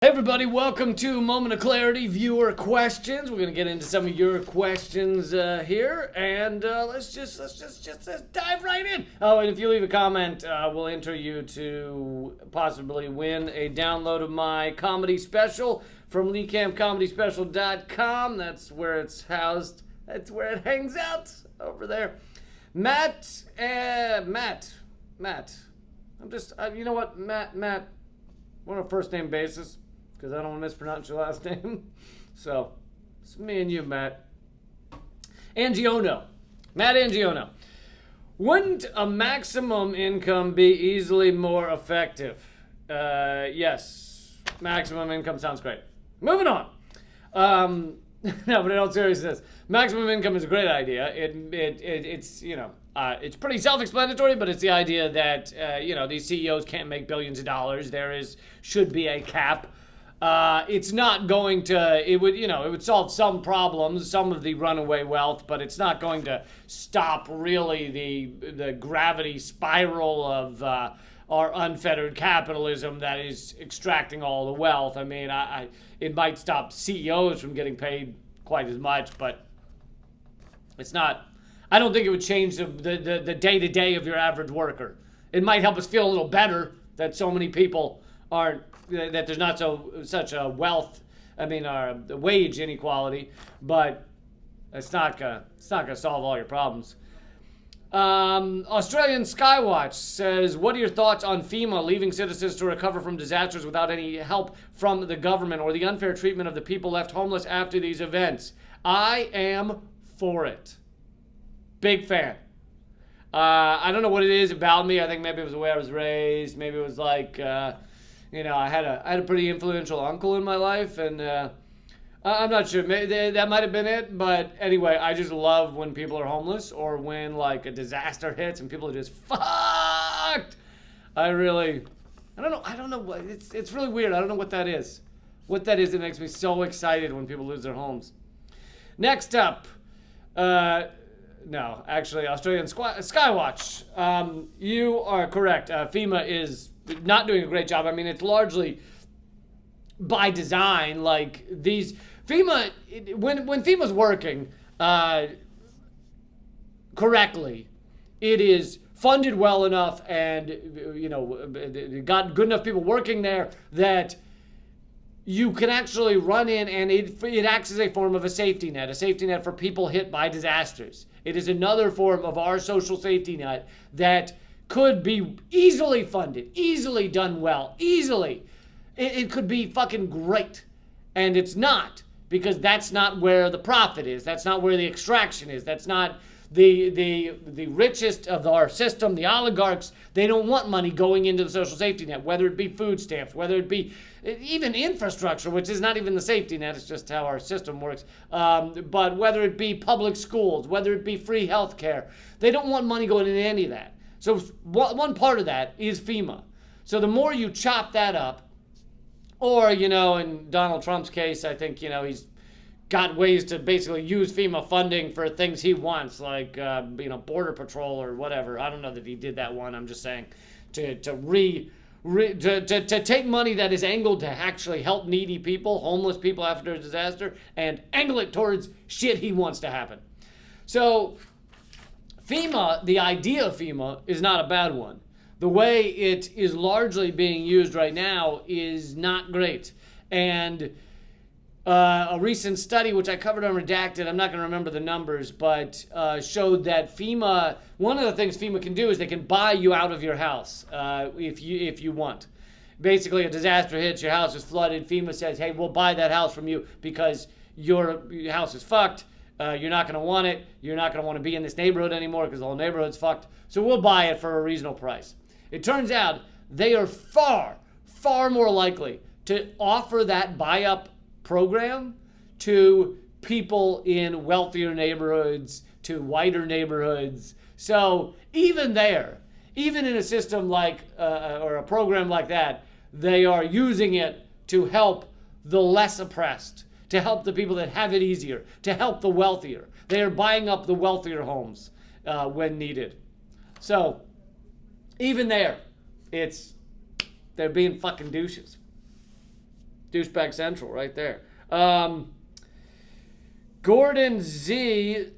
Hey everybody, welcome to Moment of Clarity viewer questions. We're gonna get into some of your questions here, and let's just dive right in. Oh, and if you leave a comment, we'll enter you to possibly win a download of my comedy special from LeeCampComedySpecial.com. That's where it's housed. That's where it hangs out over there. Matt. I'm just, you know what, Matt. We're on a first name basis, because I don't want to mispronounce your last name. So, it's me and you, Matt. Angiono. Matt Angiono. Wouldn't a maximum income be easily more effective? Yes. Maximum income sounds great. Moving on. No, but in all seriousness, maximum income is a great idea. It's it's pretty self-explanatory, but it's the idea that these CEOs can't make billions of dollars. Should be a cap. It's not going to. It would solve some problems, some of the runaway wealth, but it's not going to stop really the gravity spiral of our unfettered capitalism that is extracting all the wealth. I mean, it might stop CEOs from getting paid quite as much, but it's not. I don't think it would change the day-to-day of your average worker. It might help us feel a little better that so many people aren't, that there's not such a wage inequality, but it's not gonna solve all your problems. Australian Skywatch says, what are your thoughts on FEMA leaving citizens to recover from disasters without any help from the government, or the unfair treatment of the people left homeless after these events? I am for it. Big fan. I don't know what it is about me. I think maybe it was the way I was raised. Maybe it was like, I had a pretty influential uncle in my life, and I'm not sure. Maybe that might have been it. But anyway, I just love when people are homeless, or when like a disaster hits and people are just fucked. I don't know what it's really weird. I don't know what that is. What that is, it makes me so excited when people lose their homes. Next up, no, actually, Australian Skywatch. You are correct. FEMA is not doing a great job. I mean, it's largely by design. Like these FEMA, when FEMA's working correctly, it is funded well enough, and got good enough people working there that you can actually run in, and it acts as a form of a safety net for people hit by disasters. It is another form of our social safety net that could be easily funded, easily done well, easily. It could be fucking great. And it's not, because that's not where the profit is. That's not where the extraction is. That's not the richest of our system, the oligarchs. They don't want money going into the social safety net, whether it be food stamps, whether it be even infrastructure, which is not even the safety net, it's just how our system works. But whether it be public schools, whether it be free health care, they don't want money going into any of that. So one part of that is FEMA. So the more you chop that up, or, in Donald Trump's case, I think, he's got ways to basically use FEMA funding for things he wants, like, Border Patrol or whatever. I don't know that he did that one. I'm just saying to take money that is angled to actually help needy people, homeless people after a disaster, and angle it towards shit he wants to happen. So FEMA, the idea of FEMA, is not a bad one. The way it is largely being used right now is not great. And a recent study, which I covered on Redacted, I'm not going to remember the numbers, but showed that FEMA, one of the things FEMA can do is they can buy you out of your house if you want. Basically, a disaster hits, your house is flooded, FEMA says, hey, we'll buy that house from you because your house is fucked. You're not going to want it. You're not going to want to be in this neighborhood anymore because the whole neighborhood's fucked. So we'll buy it for a reasonable price. It turns out they are far, far more likely to offer that buy-up program to people in wealthier neighborhoods, to whiter neighborhoods. So even there, even in a system like, or a program like that, they are using it to help the less oppressed, to help the people that have it easier, to help the wealthier. They are buying up the wealthier homes when needed. So even there, they're being fucking douches. Douchebag Central right there. Gordon Z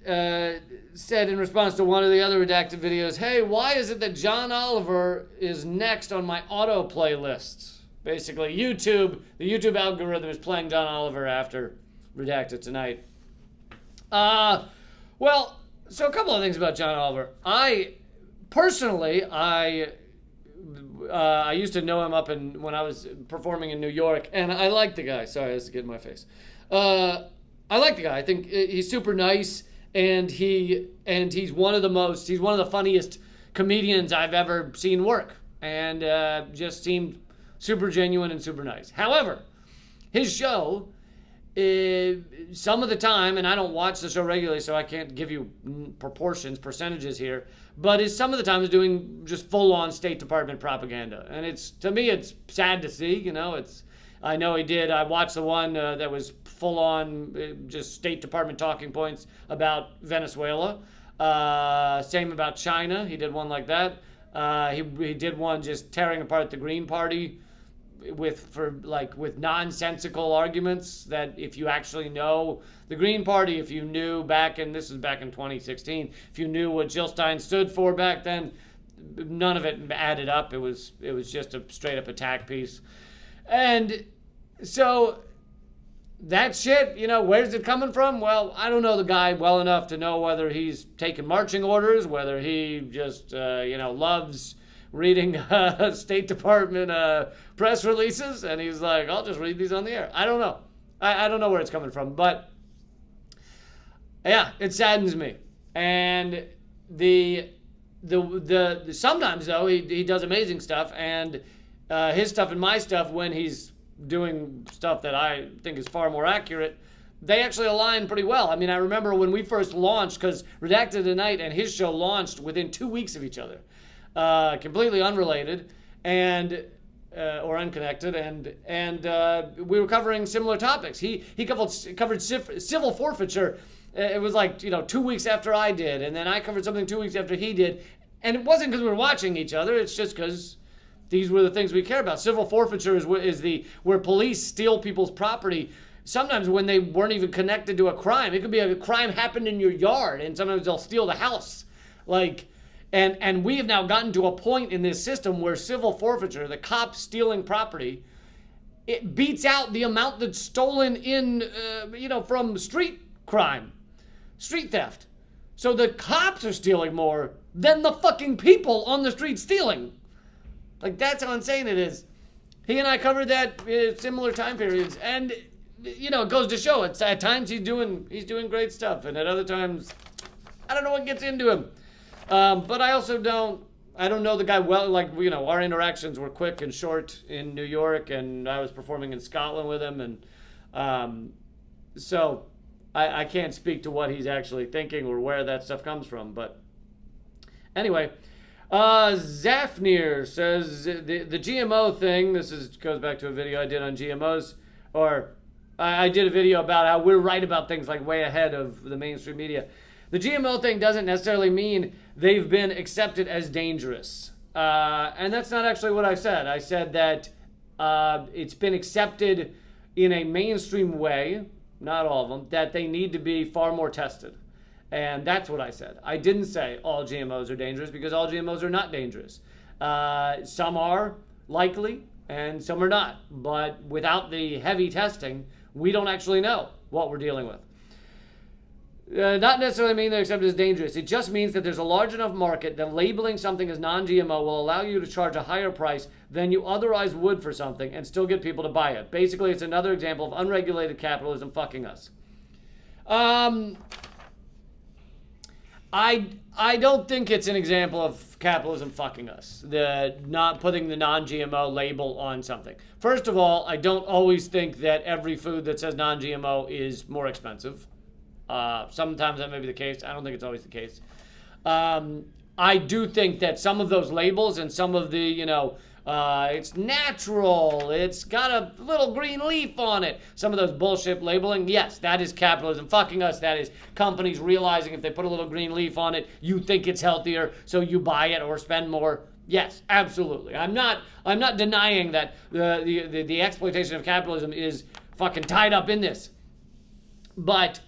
said in response to one of the other redacted videos, hey, why is it that John Oliver is next on my auto playlists? Basically, the YouTube algorithm is playing John Oliver after Redacted tonight. Well, so a couple of things about John Oliver. I used to know him when I was performing in New York, and I like the guy. Sorry, this is getting in my face. I like the guy. I think he's super nice, and he's one of the funniest comedians I've ever seen work, and just seemed super genuine and super nice. However, his show, some of the time, and I don't watch the show regularly, so I can't give you percentages here, but some of the time is doing just full-on State Department propaganda, and to me it's sad to see. I know he did. I watched the one that was full-on just State Department talking points about Venezuela. Same about China. He did one like that. He did one just tearing apart the Green Party with nonsensical arguments that if you actually know the Green Party, if you knew this was back in 2016, if you knew what Jill Stein stood for back then, none of it added up. It was just a straight-up attack piece. And so that shit, where's it coming from? Well, I don't know the guy well enough to know whether he's taking marching orders, whether he just, loves reading State Department press releases, and he's like, I'll just read these on the air. I don't know. I don't know where it's coming from, but yeah, it saddens me. And the sometimes though he does amazing stuff, and his stuff and my stuff, when he's doing stuff that I think is far more accurate, they actually align pretty well. I mean, I remember when we first launched, because Redacted Tonight and his show launched within 2 weeks of each other, completely unrelated and or unconnected, and we were covering similar topics. He covered civil forfeiture. It was like 2 weeks after I did, and then I covered something 2 weeks after he did, and it wasn't because we were watching each other. It's just because these were the things we care about. Civil forfeiture is where police steal people's property, sometimes when they weren't even connected to a crime. It could be a crime happened in your yard, and sometimes they'll steal the house. And we have now gotten to a point in this system where civil forfeiture, the cops stealing property, it beats out the amount that's stolen from street crime, street theft. So the cops are stealing more than the fucking people on the street stealing. That's how insane it is. He and I covered that similar time periods, and it goes to show. At times he's doing great stuff, and at other times, I don't know what gets into him. But I also don't know the guy well. Our interactions were quick and short in New York, and I was performing in Scotland with him, and so I can't speak to what he's actually thinking or where that stuff comes from. But anyway. Zafnir says the GMO thing, goes back to a video I did on GMOs, or I did a video about how we're right about things way ahead of the mainstream media. The GMO thing doesn't necessarily mean they've been accepted as dangerous. And that's not actually what I said. I said that it's been accepted in a mainstream way, not all of them, that they need to be far more tested. And that's what I said. I didn't say all GMOs are dangerous, because all GMOs are not dangerous. Some are likely and some are not. But without the heavy testing, we don't actually know what we're dealing with. Not necessarily mean they're accepted as dangerous. It just means that there's a large enough market that labeling something as non-GMO will allow you to charge a higher price than you otherwise would for something and still get people to buy it. Basically, it's another example of unregulated capitalism fucking us. I don't think it's an example of capitalism fucking us, the not putting the non-GMO label on something. First of all, I don't always think that every food that says non-GMO is more expensive. Sometimes that may be the case. I don't think it's always the case. I do think that some of those labels and some of the, it's natural, it's got a little green leaf on it, some of those bullshit labeling, yes, that is capitalism fucking us. That is companies realizing if they put a little green leaf on it, you think it's healthier, so you buy it or spend more. Yes, absolutely. I'm not denying that the exploitation of capitalism is fucking tied up in this. But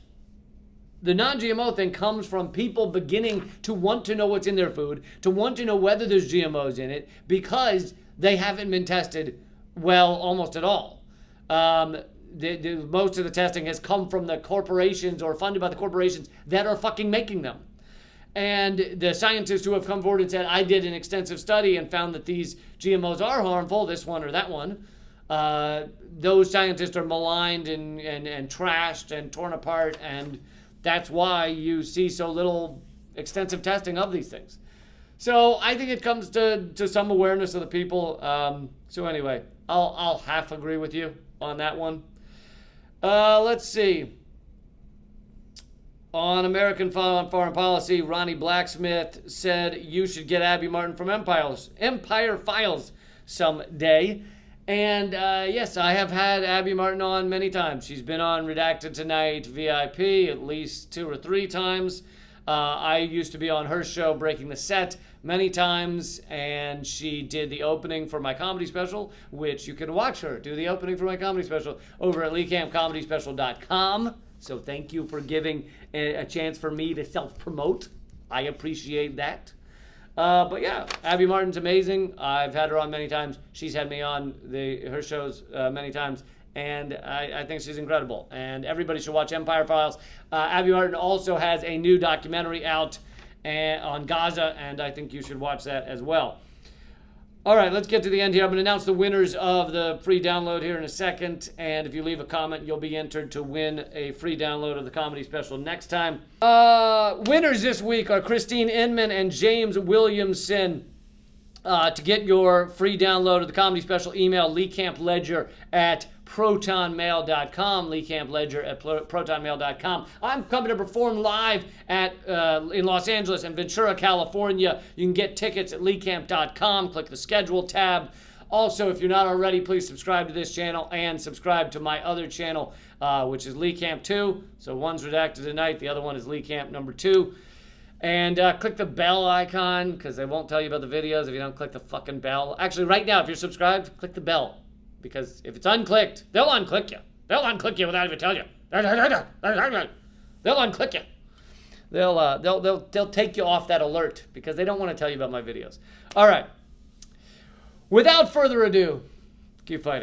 the non-GMO thing comes from people beginning to want to know what's in their food, to want to know whether there's GMOs in it, because they haven't been tested well almost at all. Most of the testing has come from the corporations or funded by the corporations that are fucking making them. And the scientists who have come forward and said, I did an extensive study and found that these GMOs are harmful, this one or that one, those scientists are maligned and trashed and torn apart, and that's why you see so little extensive testing of these things. So I think it comes to some awareness of the people. So anyway, I'll half agree with you on that one. Let's see. On American Foreign Policy, Ronnie Blacksmith said you should get Abby Martin from Empire Files someday. And yes, I have had Abby Martin on many times. She's been on Redacted Tonight VIP at least 2 or 3 times. I used to be on her show, Breaking the Set, many times, and she did the opening for my comedy special, which you can watch her do the opening for my comedy special over at LeeCampComedySpecial.com. So thank you for giving a chance for me to self-promote. I appreciate that. But yeah, Abby Martin's amazing. I've had her on many times. She's had me on her shows many times. And I think she's incredible. And everybody should watch Empire Files. Abby Martin also has a new documentary out on Gaza, and I think you should watch that as well. All right, let's get to the end here. I'm going to announce the winners of the free download here in a second. And if you leave a comment, you'll be entered to win a free download of the comedy special next time. Winners this week are Christine Inman and James Williamson. To get your free download of the comedy special, email leecampledger@protonmail.com. leecampledger@protonmail.com. I'm coming to perform live in Los Angeles and Ventura, California. You can get tickets at leecamp.com. Click the schedule tab. Also, if you're not already, please subscribe to this channel and subscribe to my other channel, which is Lee Camp 2. So one's Redacted Tonight, the other one is Lee Camp number 2. And click the bell icon, because they won't tell you about the videos if you don't click the fucking bell. Actually, right now, if you're subscribed, click the bell. Because if it's unclicked, they'll unclick you. They'll unclick you without even telling you. They'll unclick you. They'll take you off that alert, because they don't want to tell you about my videos. All right. Without further ado, keep fighting.